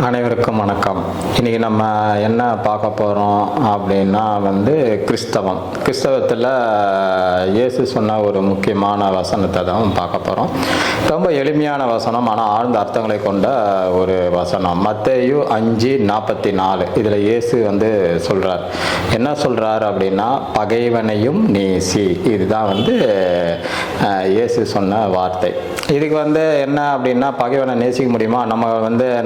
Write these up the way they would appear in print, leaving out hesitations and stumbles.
அனைவருக்கும் வணக்கம். இன்றைக்கி நம்ம என்ன பார்க்க போகிறோம் அப்படின்னா கிறிஸ்தவத்தில் இயேசு சொன்ன ஒரு முக்கியமான வசனத்தை தான் பார்க்க போகிறோம். ரொம்ப எளிமையான வசனம், ஆனால் ஆழ்ந்த அர்த்தங்களை கொண்ட ஒரு வசனம். மத்தேயு 5:44. இதில் இயேசு சொல்கிறார். என்ன சொல்கிறார் அப்படின்னா, பகைவனையும் நேசி. இதுதான் இயேசு சொன்ன வார்த்தை. இதுக்கு என்ன அப்படின்னா, பகைவனை நேசிக்க முடியுமா? நம்ம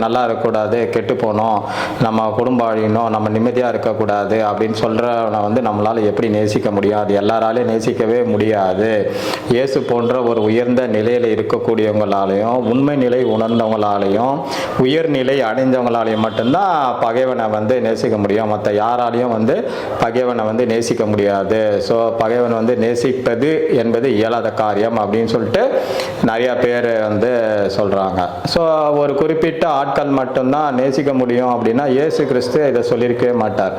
நல்லா இருக்கக்கூடாது, கெட்டு போனோம், நம்ம குடும்பம் அழியணும், நம்ம நிம்மதியாக இருக்கக்கூடாது அப்படின்னு சொல்கிறவனை நம்மளால் எப்படி நேசிக்க முடியும்? அது எல்லாராலையும் நேசிக்கவே முடியாது. இயேசு போன்ற ஒரு உயர்ந்த நிலையில் இருக்கக்கூடியவங்களாலையும், உண்மை நிலை உணர்ந்தவங்களாலையும், உயர்நிலை அடைந்தவங்களாலையும் மட்டும்தான் பகைவனை நேசிக்க முடியும். மற்ற யாராலையும் பகைவனை நேசிக்க முடியாது. ஸோ பகைவன் நேசிப்பது என்பது இயலாத காரியம் அப்படின்னு சொல்லிட்டு நிறைய பேர் சொல்கிறாங்க. ஸோ ஒரு குறிப்பிட்ட ஆட்கள் மட்டும்தான் நேசிக்க முடியும் அப்படின்னா இயேசு கிறிஸ்து இதை சொல்லியிருக்கவே மாட்டார்.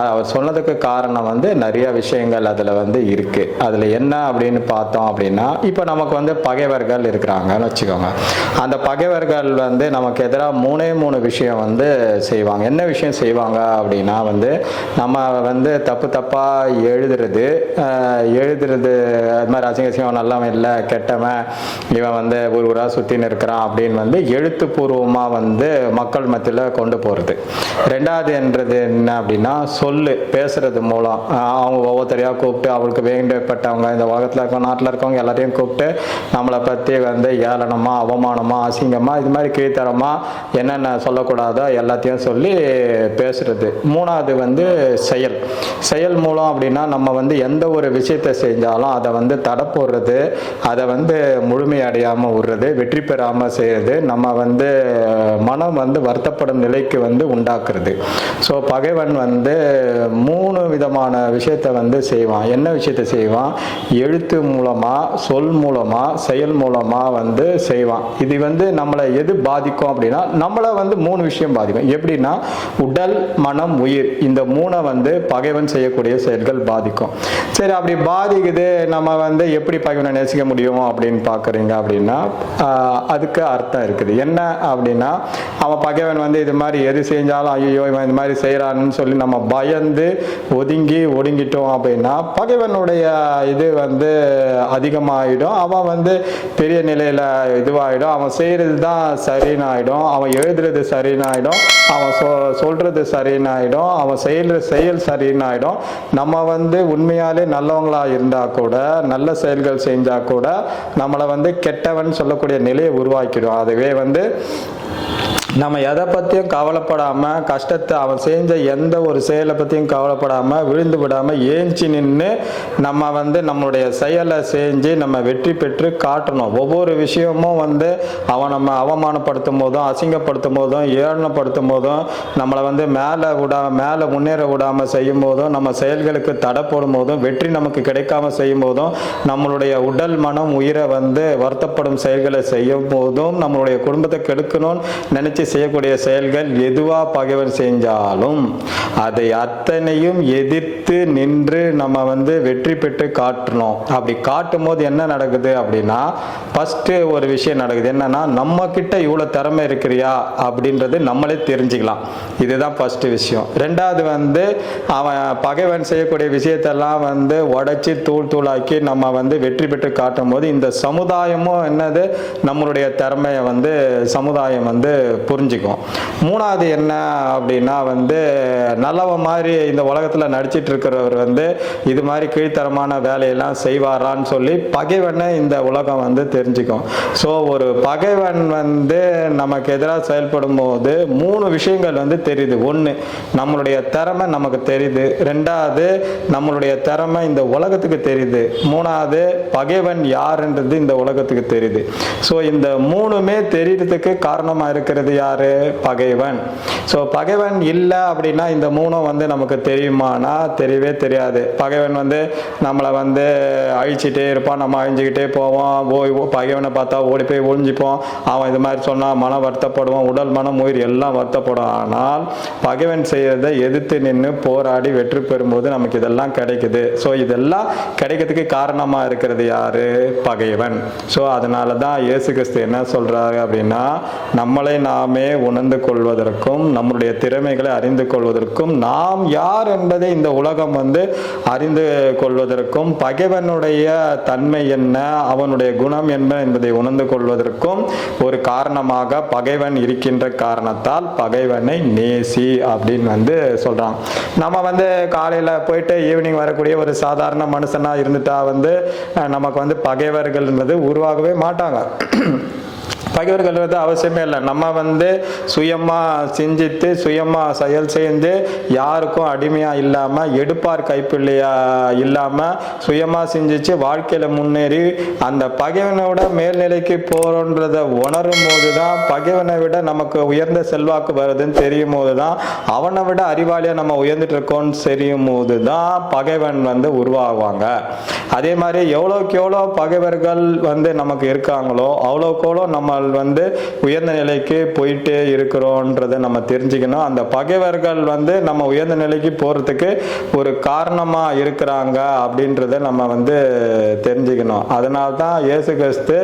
அவர் சொன்னதுக்கு காரணம் நிறைய விஷயங்கள் அதில் இருக்குது. அதில் என்ன அப்படின்னு பார்த்தோம் அப்படின்னா, இப்போ நமக்கு பகைவர்கள் இருக்கிறாங்கன்னு வச்சுக்கோங்க. அந்த பகைவர்கள் நமக்கு எதிராக மூணு விஷயம் செய்வாங்க. என்ன விஷயம் செய்வாங்க அப்படின்னா, நம்ம தப்பாக எழுதுறது அது மாதிரி அசிங்கசிங்கம் நல்லவன் இல்லை, கெட்டவன், இவன் ஊராக சுற்றின்னு இருக்கிறான் அப்படின்னு எழுத்துப்பூர்வமாக மக்கள் மத்தியில் கொண்டு போகிறது. ரெண்டாவது என்றது என்ன அப்படின்னா, பேசுறது மூலம் அவங்க ஒவ்வொருத்தரையாக கூப்பிட்டு அவங்களுக்கு வேண்டப்பட்டவங்க, இந்த உலகத்தில் இருக்கவங்க, நாட்டில் இருக்கவங்க எல்லாத்தையும் கூப்பிட்டு நம்மளை பற்றி ஏளனமாக, அவமானமாக, அசிங்கமாக, இது மாதிரி கீழ்த்தரமாக என்னென்ன சொல்லக்கூடாதோ எல்லாத்தையும் சொல்லி பேசுறது. மூணாவது செயல் மூலம் அப்படின்னா, நம்ம எந்த ஒரு விஷயத்தை செஞ்சாலும் அதை தடை போடுறது, அதை முழுமையடையாமல் விடுறது, வெற்றி பெறாமல் செய்கிறது, நம்ம மனம் வருத்தப்படும் நிலைக்கு உண்டாக்குறது. ஸோ பகைவன் 3 விதமான விஷயத்தை செய்வான். என்ன விஷயத்தை செய்வான்? எழுத்து மூலமாக, சொல் மூலமாக, செயல் மூலமாக செய்வான். இது நம்மளை எது பாதிக்கும் அப்படின்னா, நம்மளை 3 விஷயம் பாதிக்கும். எப்படின்னா, உடல், மனம், உயிர், இந்த 3 பகைவன் செய்யக்கூடிய செயல்கள் பாதிக்கும். சரி, அப்படி பாதிக்குது, நம்ம எப்படி பகைவனை நேசிக்க முடியும் அப்படின்னு பார்க்குறீங்க அப்படின்னா, அதுக்கு அர்த்தம் இருக்குது. என்ன அப்படின்னா, அவன் பகைவன் இது மாதிரி எது செஞ்சாலும் ஐயோ இவன் இந்த மாதிரி செய்கிறான்னு சொல்லி நம்ம பயந்து ஒடுங்கிட்டோம் அப்படின்னா, பகைவனுடைய இது அதிகமாகிடும். அவன் பெரிய நிலையில் இதுவாகிடும். அவன் செய்கிறது தான் சரின்னு ஆகிடும். அவன் எழுதுறது சரின்னு ஆகிடும். அவன் சொல்கிறது சரின்னு ஆகிடும். அவன் செயல் சரின்னு ஆகிடும். நம்ம உண்மையாலே நல்லவங்களாக இருந்தால் கூட, நல்ல செயல்கள் செஞ்சால் கூட நம்மளை கெட்டவன் சொல்லக்கூடிய நிலையை உருவாக்கிடும். அதுவே நம்ம எதை பற்றியும் கவலைப்படாமல், கஷ்டத்தை அவன் செஞ்ச எந்த ஒரு செயலை பற்றியும் கவலைப்படாமல், விழுந்து விடாமல் ஏஞ்சி நின்று நம்ம நம்மளுடைய செயலை செஞ்சு நம்ம வெற்றி பெற்று காட்டணும். ஒவ்வொரு விஷயமும் அவன் நம்ம அவமானப்படுத்தும் போதும், அசிங்கப்படுத்தும் போதும், ஏளனப்படுத்தும் போதும், நம்மளை மேலே முன்னேற விடாமல் செய்யும் போதும், நம்ம செயல்களுக்கு தடை போடும் போதும், வெற்றி நமக்கு கிடைக்காம செய்யும் போதும், நம்மளுடைய உடல், மனம், உயிரை வருத்தப்படும் செயல்களை செய்யும் போதும், நம்மளுடைய குடும்பத்தை கெடுக்கணும்னு நினைச்சு செய்யக்கூடிய செயல்கள் எதுவா பகைவன் செஞ்சாலும் அதை அத்தனையும் எதிர்த்து நின்று நம்ம வெற்றி பெற்று காட்டணும். அப்படி காட்டும் போது என்ன நடக்குது அப்படின்னா, ஃபர்ஸ்ட் ஒரு விஷயம் நடக்குது. என்னன்னா, நம்ம கிட்ட இவ்வளவு திறமை இருக்கிறியா அப்படின்றது நம்மளே தெரிஞ்சுக்கலாம். இதுதான் ஃபர்ஸ்ட் விஷயம். ரெண்டாவது அவன் பகைவன் செய்யக்கூடிய விஷயத்தெல்லாம் உடைச்சி தூளாக்கி நம்ம வெற்றி பெற்று காட்டும் போது, இந்த சமுதாயமும் என்னது, நம்மளுடைய திறமையை சமுதாயம் புரிஞ்சுக்கும். மூணாவது என்ன அப்படின்னா, நல்லவ மாதிரி இந்த உலகத்தில் நடிச்சிட்டு இருக்கிறவர் இது மாதிரி கீழ்த்தரமான வேலையெல்லாம் செய்வாரான்னு சொல்லி பகைவனை இந்த உலகம் தெரிஞ்சுக்கும். ஸோ ஒரு பகைவன் நமக்கு எதிராக செயல்படும் போது 3 விஷயங்கள் தெரியுது. ஒன்று, நம்மளுடைய திறமை நமக்கு தெரியுது. ரெண்டாவது, நம்மளுடைய திறமை இந்த உலகத்துக்கு தெரியுது. மூணாவது, பகைவன் யாருன்றது இந்த உலகத்துக்கு தெரியுது. ஸோ இந்த 3மே தெரியறதுக்கு காரணமாக இருக்கிறது யாரு? பகைவன். ஸோ பகைவன் இல்லை அப்படின்னா இந்த 3ம் நமக்கு தெரியுமானா தெரியவே தெரியாது. பகைவன் நம்மளை அழிச்சிட்டே இருப்பான், நம்ம அழிஞ்சிக்கிட்டே போவோம். பகைவனை பார்த்தா ஓடி போய் ஒழிஞ்சிப்போம். அவன் இது மாதிரி சொன்னால் மனம் வருத்தப்படுவான், உடல், மனம், உயிர் எல்லாம் வருத்தப்படும். ஆனால் பகைவன் செய்யறதை எதிர்த்து நின்று போராடி வெற்றி பெறும்போது நமக்கு இதெல்லாம் கிடைக்குது. ஸோ இதெல்லாம் கிடைக்கிறதுக்கு காரணமாக இருக்கிறது யாரு? பகைவன். ஸோ அதனால தான் இயேசு கிறிஸ்து என்ன சொல்றாரு அப்படின்னா, நம்மளை நாமே உணர்ந்து கொள்வதற்கும் நம்முடைய திறமைகளை அறிந்து கொள்வதற்கும் நாம் யார் என்பதை இந்த உலகம் அறிந்து கொள்வதற்கும் பகைவனுடைய தன்மை என்ன அவனுடைய குணம் என்ன என்பதை உணர்ந்து கொள்வதற்கும் ஒரு காரணமாக பகைவன் இருக்கின்ற காரணத்தால் பகைவனை நேசி அப்படின்னு சொல்றான். நம்ம காலையில போயிட்டு ஈவினிங் வரக்கூடிய ஒரு சாதாரண மனுஷனா இருந்துட்டா நமக்கு பகைவர்கள் உருவாகவே மாட்டாங்க. பகைவர்கள் அவசியமே இல்லை. நம்ம சுயமா சிந்தித்து சுயமா செயல் செய்து யாருக்கும் அடிமையா இல்லாம எடுப்பார் கைப்பிள்ளையா இல்லாம சுயமா சிந்திச்சு வாழ்க்கையில முன்னேறி அந்த பகைவனோட மேல்நிலைக்கு போறோன்றத உணரும் போதுதான், பகைவனை விட நமக்கு உயர்ந்த செல்வாக்கு வருதுன்னு தெரியும் போதுதான், அவனை விட அறிவாளியா நம்ம உயர்ந்துட்டு இருக்கோம்னு தெரியும் போதுதான் பகைவன் உருவாகுவாங்க. அதே மாதிரி எவ்வளோக்கு எவ்வளோ பகைவர்கள் நமக்கு இருக்காங்களோ அவ்வளோக்கு எவ்வளோ நம்ம உயர்ந்த நிலைக்கு போயிட்டே இருக்கிறோன்றதை நம்ம தெரிஞ்சுக்கணும். அந்த பகைவர்கள் நம்ம உயர்ந்த நிலைக்கு போறதுக்கு ஒரு காரணமா இருக்கிறாங்க அப்படின்றத நம்ம தெரிஞ்சுக்கணும். அதனால்தான் இயேசு கிறிஸ்து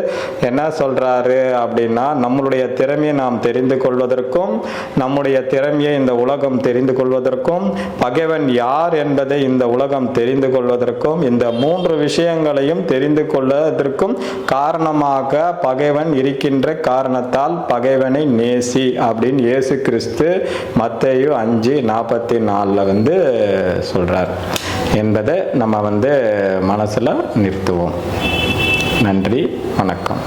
என்ன சொல்றாரு அப்படின்னா, நம்மளுடைய திறமையை நாம் தெரிந்து கொள்வதற்கும் நம்முடைய திறமையை இந்த உலகம் தெரிந்து கொள்வதற்கும் பகைவன் யார் என்பதை இந்த உலகம் தெரிந்து கொள்வதற்கும் இந்த 3 விஷயங்களையும் தெரிந்து கொள்வதற்கும் காரணமாக பகைவன் இருக்கின்ற காரணத்தால் பகைவனை நேசி அப்படின்னு இயேசு கிறிஸ்து மத்தேயு 5:44 சொல்றார் என்பதை நம்ம மனசுல நிறுத்துவோம். நன்றி, வணக்கம்.